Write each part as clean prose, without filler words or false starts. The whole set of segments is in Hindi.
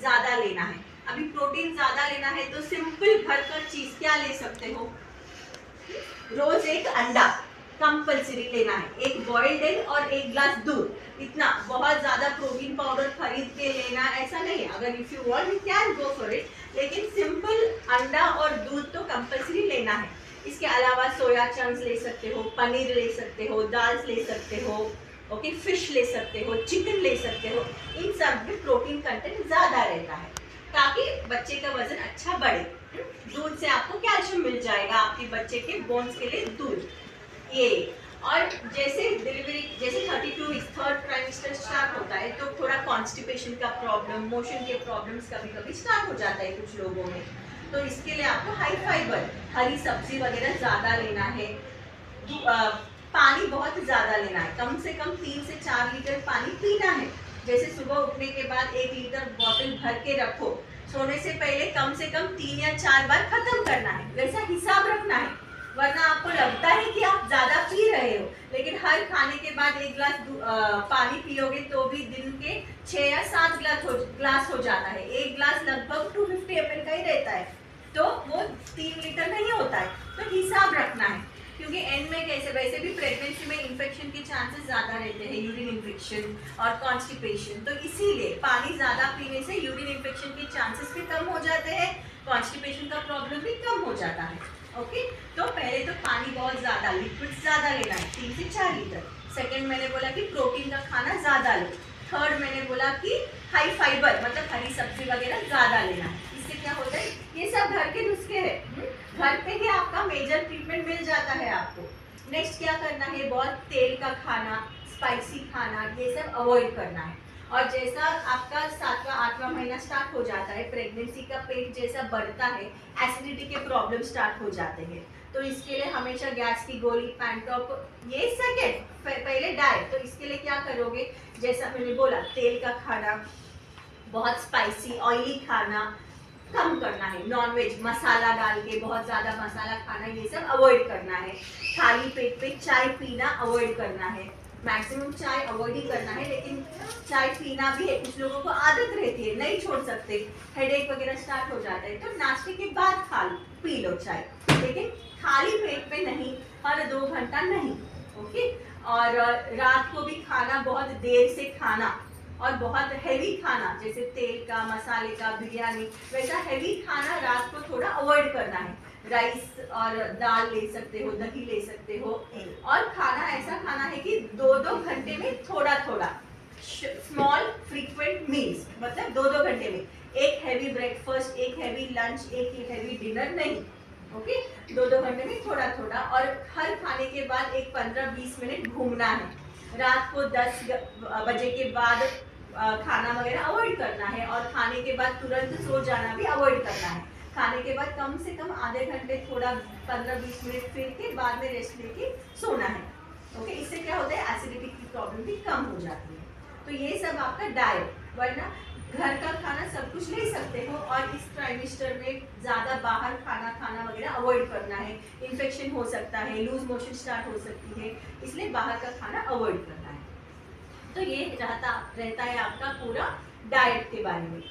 ज्यादा लेना है। अभी प्रोटीन ज्यादा लेना है तो सिंपल घर का चीज क्या ले सकते हो, रोज एक अंडा कंपल्सरी लेना है, एक बॉइल्ड एग और एक ग्लास दूध, इतना। बहुत ज्यादा प्रोटीन पाउडर खरीद के लेना ऐसा नहीं है, अगर if you want you can go for it, लेकिन सिंपल अंडा और दूध तो कंपल्सरी लेना है। इसके अलावा सोया चंक्स ले सकते हो, पनीर ले सकते हो, दाल ले सकते हो, ओके, फिश ले सकते हो, चिकन ले सकते हो। इन सब में प्रोटीन कंटेंट ज्यादा रहता है ताकि बच्चे का वजन अच्छा बढ़े। दूध से आपको कैल्शियम मिल जाएगा, आपके बच्चे के बोन्स के लिए दूध ये। और जैसे डिलीवरी, जैसे 32 वीक थर्ड ट्राइमेस्टर स्टार्ट होता है तो थोड़ा कॉन्स्टिपेशन का प्रॉब्लम, मोशन के प्रॉब्लम्स कभी कभी स्टार्ट हो जाता है कुछ लोगों में। तो इसके लिए आपको हाई फाइबर हरी सब्जी वगैरह ज़्यादा लेना है। पानी बहुत ज़्यादा लेना है, कम से कम 3 से 4 लीटर पानी पीना है। जैसे सुबह उठने के बाद 1 लीटर बॉटल भर के रखो, सोने से पहले कम से कम 3 या 4 बार खत्म करना है, वैसा हिसाब रखना है। वरना आपको लगता है कि आप ज्यादा पी रहे हो, लेकिन हर खाने के बाद 1 गिलास पानी पियोगे तो भी दिन के 6 या 7 ग्लास हो जाता है। 1 गिलास लगभग 250 ml का ही रहता है, तो वो 3 लीटर नहीं होता है। तो हिसाब रखना है, क्योंकि एंड में कैसे वैसे भी प्रेगनेंसी में इन्फेक्शन के चांसेस ज्यादा रहते हैं, यूरिन इन्फेक्शन और कॉन्स्टिपेशन। तो इसीलिए पानी ज्यादा पीने से यूरिन इन्फेक्शन के चांसेस भी कम हो जाते हैं, कॉन्स्टिपेशन का प्रॉब्लम भी कम हो जाता है। ओके, तो पहले तो पानी बहुत ज्यादा, लिक्विड ज्यादा लेना है, 3 से 4 लीटर। सेकंड मैंने बोला कि प्रोटीन का खाना ज्यादा लो। थर्ड मैंने बोला कि हाई फाइबर मतलब हरी सब्जी वगैरह ज्यादा लेना है। इससे क्या होता है, ये सब घर के नुस्खे हैं, घर पे ही आपका मेजर ट्रीटमेंट मिल जाता है आपको। नेक्स्ट क्या करना है, बहुत तेल का खाना, स्पाइसी खाना, ये सब अवॉइड करना है। और जैसा आपका 7वां 8वां महीना स्टार्ट हो जाता है, प्रेगनेंसी का पेट जैसा बढ़ता है, एसिडिटी के प्रॉब्लम स्टार्ट हो जाते हैं। तो इसके लिए हमेशा गैस की गोली, पैंटॉप, ये सेकेंड, पहले डाइट। तो इसके लिए क्या करोगे, जैसा मैंने बोला तेल का खाना, बहुत स्पाइसी ऑयली खाना कम करना है, नॉनवेज मसाला डाल के बहुत ज़्यादा मसाला खाना ये सब अवॉइड करना है। खाली पेट पे चाय पीना अवॉइड करना है, मैक्सिमम चाय अवॉइड ही करना है। लेकिन चाय पीना भी है, कुछ लोगों को आदत रहती है, नहीं छोड़ सकते, हेडेक वगैरह स्टार्ट हो जाता है, तो नाश्ते के बाद पी लो चाय, लेकिन खाली पेट पे नहीं, हर 2 घंटा नहीं। ओके, और रात को भी खाना बहुत देर से खाना, और बहुत हैवी खाना जैसे तेल का, मसाले का, बिरयानी, वैसा हैवी खाना रात को थोड़ा अवॉइड करना है। राइस और दाल ले सकते हो, दही ले सकते हो। और खाना ऐसा खाना है कि 2-2 घंटे में थोड़ा थोड़ा, स्मॉल फ्रीक्वेंट मील्स, मतलब 2-2 घंटे में एक हैवी ब्रेकफास्ट, एक हैवी लंच, एक हैवी डिनर नहीं। ओके, 2-2 घंटे में थोड़ा थोड़ा। और हर खाने के बाद एक 15-20 मिनट घूमना है। रात को 10 बजे के बाद खाना वगैरह अवॉइड करना है, और खाने के बाद तुरंत सो जाना भी अवॉइड करना है। खाने के बाद कम से कम आधे घंटे थोड़ा 15-20 मिनट फिर के बाद में रेस्ट लेके सोना है। ओके, इससे क्या होता है, एसिडिटी की प्रॉब्लम भी कम हो जाती है। तो ये सब आपका डाइट, वरना घर का खाना सब कुछ ले सकते हो। और इस ट्राइमेस्टर में ज़्यादा बाहर खाना वगैरह अवॉइड करना है, इन्फेक्शन हो सकता है, लूज मोशन स्टार्ट हो सकती है, इसलिए बाहर का खाना अवॉइड करना है। तो ये रहता है आपका पूरा डाइट के बारे में।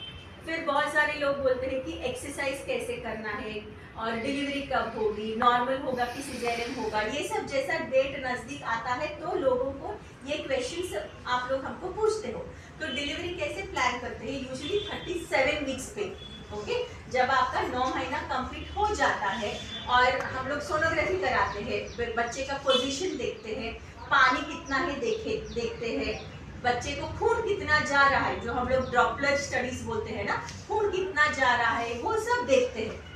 फिर बहुत सारे लोग बोलते हैं कि एक्सरसाइज कैसे करना है, और डिलीवरी कब होगी, नॉर्मल होगा कि सिजेरियन होगा, ये सब जैसा डेट नज़दीक आता है तो लोगों को ये क्वेश्चंस आप लोग हमको पूछते हो। तो डिलीवरी कैसे प्लान करते हैं, यूजुअली 37 वीक्स पे। ओके, जब आपका 9 महीना कंप्लीट हो जाता है और हम लोग सोनोग्राफी कराते हैं, बच्चे का पोजीशन देखते हैं, पानी कितना है देखते हैं, बच्चे को खून कितना जा रहा है, जो हम लोग ड्रॉपलेट स्टडीज बोलते हैं ना, खून कितना जा रहा है वो सब देखते हैं।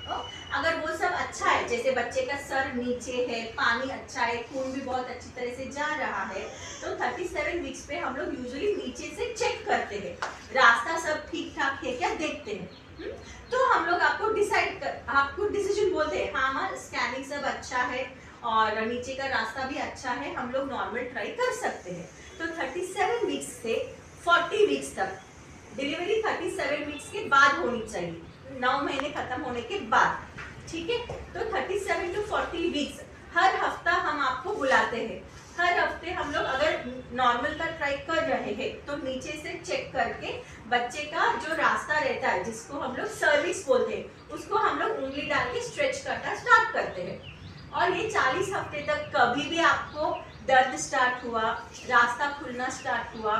अगर वो सब अच्छा है, जैसे बच्चे का सर नीचे है, पानी अच्छा है, खून भी बहुत अच्छी तरह से जा रहा है, तो 37 वीक्स पे हम लोग यूजुअली नीचे से चेक करते हैं, रास्ता सब ठीक ठाक है क्या देखते हैं। तो हम लोग आपको डिसीजन बोलते हैं, हाँ स्कैनिंग सब अच्छा है और नीचे का रास्ता भी अच्छा है, हम लोग नॉर्मल ट्राई कर सकते हैं। तो 37 वीक्स से 40 वीक्स तक डिलीवरी 37 वीक्स के बाद होनी चाहिए, 9 महीने खत्म होने के बाद। ठीक है, तो 37 to 40 वीक्स हर हफ्ता हम आपको बुलाते हैं, हर हफ्ते हम लोग अगर नॉर्मल का ट्राई कर रहे हैं तो नीचे से चेक करके बच्चे का जो रास्ता रहता है, जिसको हम लोग सर्विस बोलते हैं, उसको हम लोग उंगली डाल के स्ट्रेच करना स्टार्ट करते हैं। और ये 40 हफ्ते तक कभी भी आपको दर्द स्टार्ट हुआ, रास्ता खुलना स्टार्ट हुआ,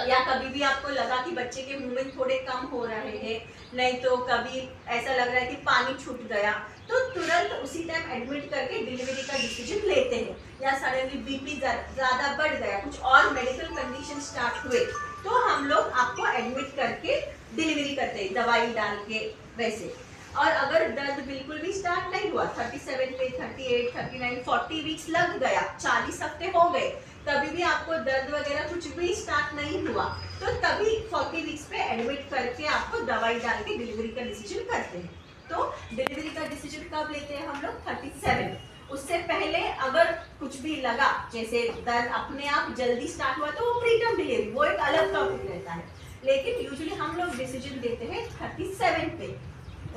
या कभी भी आपको लगा कि बच्चे के मूवमेंट थोड़े कम हो रहे हैं, नहीं तो कभी ऐसा लग रहा है कि पानी छूट गया, तो तुरंत उसी टाइम एडमिट करके डिलीवरी का डिसीजन लेते हैं। या सडनली बीपी ज़्यादा बढ़ गया, कुछ और मेडिकल कंडीशन स्टार्ट हुए, तो हम लोग आपको एडमिट करके डिलीवरी करते हैं दवाई डाल के वैसे। और अगर दर्द बिल्कुल भी स्टार्ट नहीं हुआ, 37 पे 38, 39, 40 वीक्स लग गया, 40 हफ्ते हो गए, तभी भी आपको दर्द वगैरह कुछ भी स्टार्ट नहीं हुआ, तो तभी 40 वीक्स पे एडमिट करके आपको दवाई डाल के डिलीवरी का डिसीजन करते हैं। तो डिलीवरी का डिसीजन कब लेते हैं हम लोग? 37। उससे पहले अगर कुछ भी लगा, जैसे दर्द अपने आप जल्दी स्टार्ट हुआ, तो वो प्रीटर्म डिलीवरी, वो एक अलग टॉपिक रहता है। लेकिन यूजुअली हम लोग डिसीजन देते हैं 37 पे।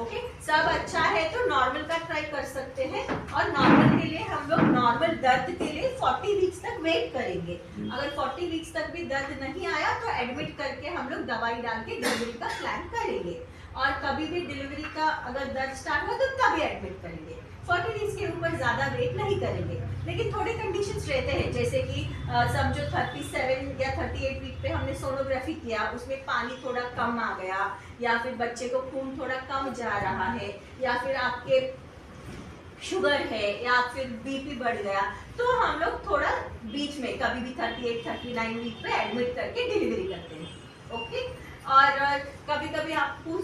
ओके, सब अच्छा है तो नॉर्मल का ट्राई कर सकते हैं। और नॉर्मल के लिए हम लोग नॉर्मल दर्द के लिए 40 वीक्स तक वेट करेंगे। अगर 40 वीक्स तक भी दर्द नहीं आया तो एडमिट करके हम लोग दवाई डाल के डिलीवरी का प्लान करेंगे। और कभी भी डिलीवरी का अगर दर्द स्टार्ट हुआ तो तभी एडमिट करेंगे। 40 वीक्स के ऊपर ज़्यादा वेट नहीं करेंगे। लेकिन थोड़े कंडीशंस रहते हैं, जैसे कि समझो 37 या 38 वीक पे हमने सोनोग्राफी किया, उसमें पानी थोड़ा कम आ गया, या फिर बच्चे को खून थोड़ा कम जा रहा है, या फिर आपके शुगर है, या फिर बीपी बढ़ गया, तो हम लोग थोड़ा बीच में कभी भी 38, 39 वीक पे एडमिट करके डिलीवरी करते हैं। ओके, और कभी कभी आपको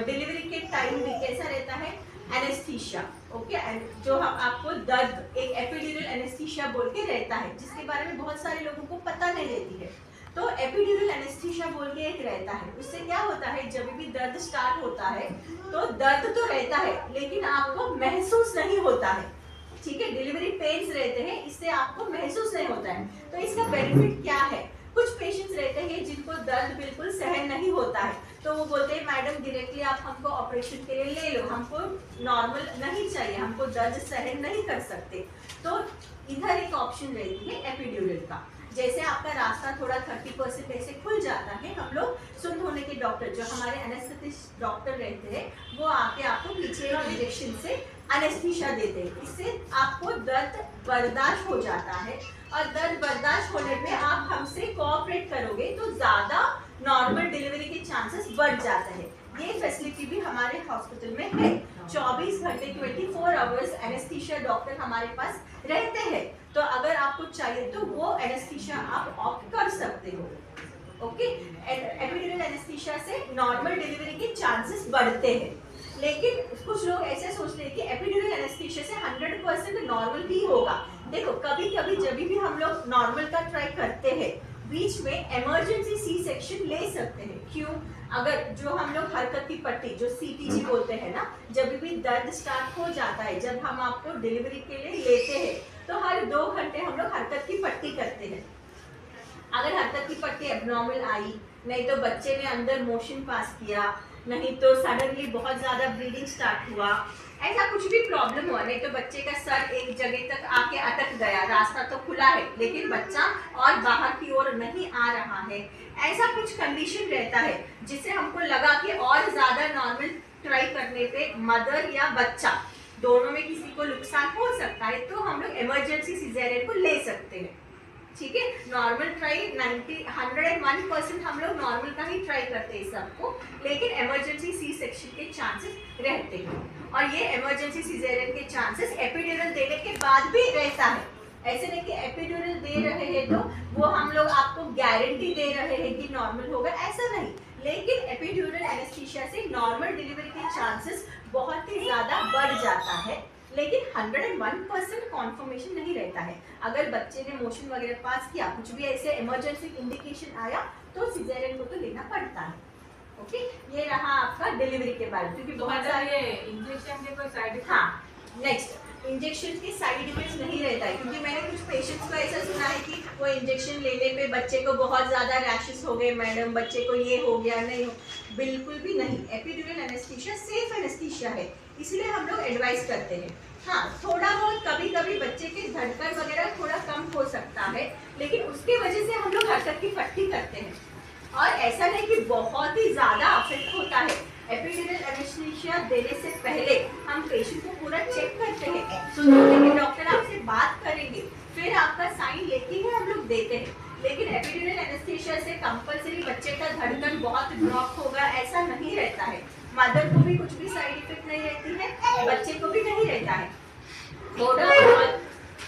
डिलीवरी के टाइम भी कैसा रहता है? एनेस्थीसिया। ओके, जो हम आपको दर्द एक एपिड्यूरल एनेस्थीसिया बोल के रहता है, जिसके बारे में बहुत सारे लोगों को पता नहीं रहती है। तो एपिड्यूरल एनेस्थीसिया बोल के एक रहता है। उससे क्या होता है, जब भी दर्द स्टार्ट होता है तो दर्द तो रहता है लेकिन आपको महसूस नहीं होता है। ठीक है, डिलीवरी पेन्स रहते हैं, इससे आपको महसूस नहीं होता है। तो इसका बेनिफिट क्या है? कुछ पेशेंट्स रहते हैं जिनको दर्द बिल्कुल सहन नहीं होता है, तो वो बोलते हैं मैडम डायरेक्टली आप हमको ऑपरेशन के लिए ले लो, हमको नॉर्मल नहीं चाहिए, हमको दर्द सहन नहीं कर सकते। तो इधर एक ऑप्शन रहती है एपिड्यूरल का। जैसे आपका रास्ता थोड़ा 30% ऐसे खुल जाता है, हम लोग सुन होने के डॉक्टर, जो हमारे एनेस्थेटिस्ट डॉक्टर रहते हैं, वो आके आपको पीछे इंजेक्शन से एनेस्थीसिया देते हैं। इससे आपको दर्द बर्दाश्त हो जाता है, और दर्द बर्दाश्त होने पे आप हमसे कोऑपरेट करोगे तो ज़्यादा नॉर्मल डिलीवरी के चांसेस बढ़ जाते हैं। ये फैसिलिटी भी हमारे हॉस्पिटल में है। 24 घंटे 24 आवर्स एनेस्थीसिया डॉक्टर हमारे पास रहते हैं, तो अगर आपको चाहिए तो वो एनेस्थीसिया आप ऑप्ट कर सकते हो। ओके, एपिड्यूरल एनेस्थीसिया से नॉर्मल डिलीवरी के चांसेस बढ़ते हैं। लेकिन कुछ लोग ऐसे सोचते हैं कि एपिड्यूरल एनेस्थीसिया से 100% नॉर्मल भी होगा। देखो, कभी कभी जब भी हम लोग नॉर्मल का ट्राई करते हैं, बीच में इमरजेंसी सी सेक्शन ले सकते हैं। क्यों? अगर जो हम लोग हरकत की पट्टी, जो CTG बोलते हैं ना, जब भी दर्द स्टार्ट हो जाता है, जब हम आपको डिलीवरी के लिए लेते हैं, तो हर 2 घंटे हम लोग हरकत की पट्टी करते हैं। अगर हरकत की पट्टी एब्नॉर्मल आई, नहीं तो बच्चे ने अंदर मोशन पास किया, नहीं तो सडनली बहुत ज़्यादा ब्लीडिंग स्टार्ट हुआ, ऐसा कुछ भी प्रॉब्लम हुआ, नहीं तो बच्चे का सर एक जगह तक आके अटक गया, रास्ता तो खुला है लेकिन बच्चा और बाहर की ओर नहीं आ रहा है, ऐसा कुछ कंडीशन रहता है जिससे हमको लगा कि और ज़्यादा नॉर्मल ट्राई करने पे मदर या बच्चा दोनों में किसी को नुकसान हो सकता है, तो हम लोग इमरजेंसी सिजेरियन को ले सकते हैं। ठीक है, नॉर्मल ट्राई 101% हम लोग नॉर्मल का ही ट्राई करते हैं सबको, लेकिन इमरजेंसी सी सेक्शन के चांसेस रहते हैं। और ये इमरजेंसी सिजेरियन के चांसेस एपिड्यूरल देने के बाद भी रहता है। ऐसे नहीं कि एपिड्यूरल दे रहे हैं तो वो हम लोग आपको गारंटी दे रहे हैं कि नॉर्मल होगा, ऐसा नहीं। लेकिन एपिड्यूरल एनेस्थीसिया से नॉर्मल डिलीवरी के चांसेस बहुत ही ज़्यादा बढ़ जाता है, लेकिन 101% कॉन्फर्मेशन नहीं रहता है। अगर बच्चे ने मोशन वगैरह पास किया, कुछ भी ऐसे इमरजेंसी इंडिकेशन आया, तो सिजेरियन को तो लेना पड़ता है। ओके, ये रहा आपका डिलीवरी के बारे में, क्योंकि बहुत सारे इंजेक्शन के कोई साइड इफेक्ट। हाँ, नेक्स्ट, इंजेक्शन के साइड इफेक्ट्स नहीं रहता है, क्योंकि मैंने कुछ पेशेंट्स को ऐसा सुना है कि वो इंजेक्शन लेने पे बच्चे को बहुत ज़्यादा रैशेस हो गए, मैडम बच्चे को ये हो गया, नहीं हो, बिल्कुल भी नहीं। एपिड्यूरल एनेस्थीसिया सेफ एनेस्थीसिया है, इसलिए हम लोग एडवाइस करते हैं हाँ, थोड़ा बहुत कभी कभी बच्चे के धड़कन वगैरह थोड़ा कम हो सकता है, लेकिन उसके वजह से हम लोग हरकत की पट्टी करते हैं। और ऐसा नहीं कि बहुत ही ज्यादा अफेक्ट होता है। एपिड्यूरल एनेस्थीसिया देने से पहले हम पेशेंट को पूरा चेक करते हैं, सुनते हैं, डॉक्टर आपसे बात करेंगे, फिर आपका साइन लेके ही हम लोग देते हैं। लेकिन एपिड्यूरल एनेस्थीसिया से कंपल्सरी बच्चे का धड़कन बहुत ड्रॉप होगा ऐसा नहीं रहता है। मदर को भी कुछ भी साइड इफेक्ट नहीं रहती है, बच्चे को भी नहीं रहता है।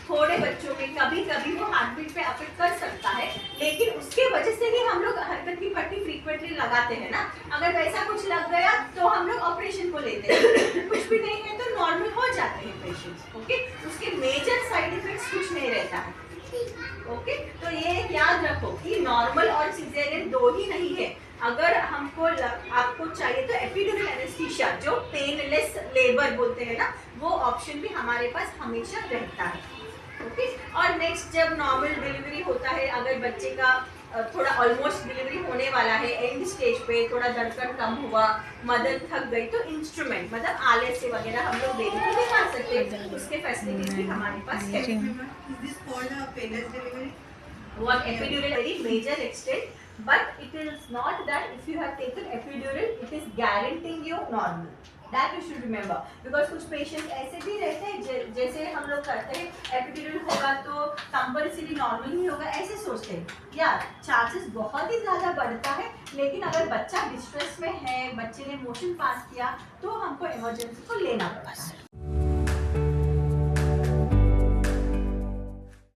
थोड़े बच्चों में कभी कभी वो हार्ट बीट पे अफेक्ट कर सकता है, लेकिन उसके वजह से ही हम लोग हरकत की पट्टी फ्रीक्वेंटली लगाते हैं ना। अगर वैसा कुछ लग गया तो हम लोग ऑपरेशन को लेते हैं, कुछ भी नहीं है तो नॉर्मल हो जाते हैं पेशेंट्स। ओके, उसके मेजर साइड इफेक्ट्स कुछ नहीं रहता है। ओके, तो ये याद रखो कि नॉर्मल और सिजेरियन दो ही नहीं है। अगर आपको चाहिए तो एपिड्यूरल एनेस्थीसिया जो पेनलेस लेबर बोलते हैं ना, वो ऑप्शन भी हमारे पास हमेशा रहता है। ओके, और नेक्स्ट जब नॉर्मल डिलीवरी होता है, अगर बच्चे का थोड़ा ऑलमोस्ट डिलीवरी होने वाला है, एंड स्टेज पे थोड़ा धड़कन कम हुआ, मदर थक गई, तो इंस्ट्रूमेंट मतलब आले से वगैरह हम लोग बेबी को दिखा सकते हैं, उसके फैसिलिटीज भी हमारे पास है। Is this called a painless delivery? What epidural very major extent, but it is not that if you have taken epidural it is guaranteeing you normal. That you should remember, because कुछ पेशेंट ऐसे भी रहते हैं जैसे हम लोग करते हैं एपिड्यूरल होगा तो कंपल्सरी नॉर्मल ही होगा ऐसे सोचते हैं। यार चांसेस बहुत ही ज़्यादा बढ़ता है, लेकिन अगर बच्चा डिस्ट्रेस में है, बच्चे ने मोशन पास किया तो हमको इमरजेंसी को लेना पड़ता है।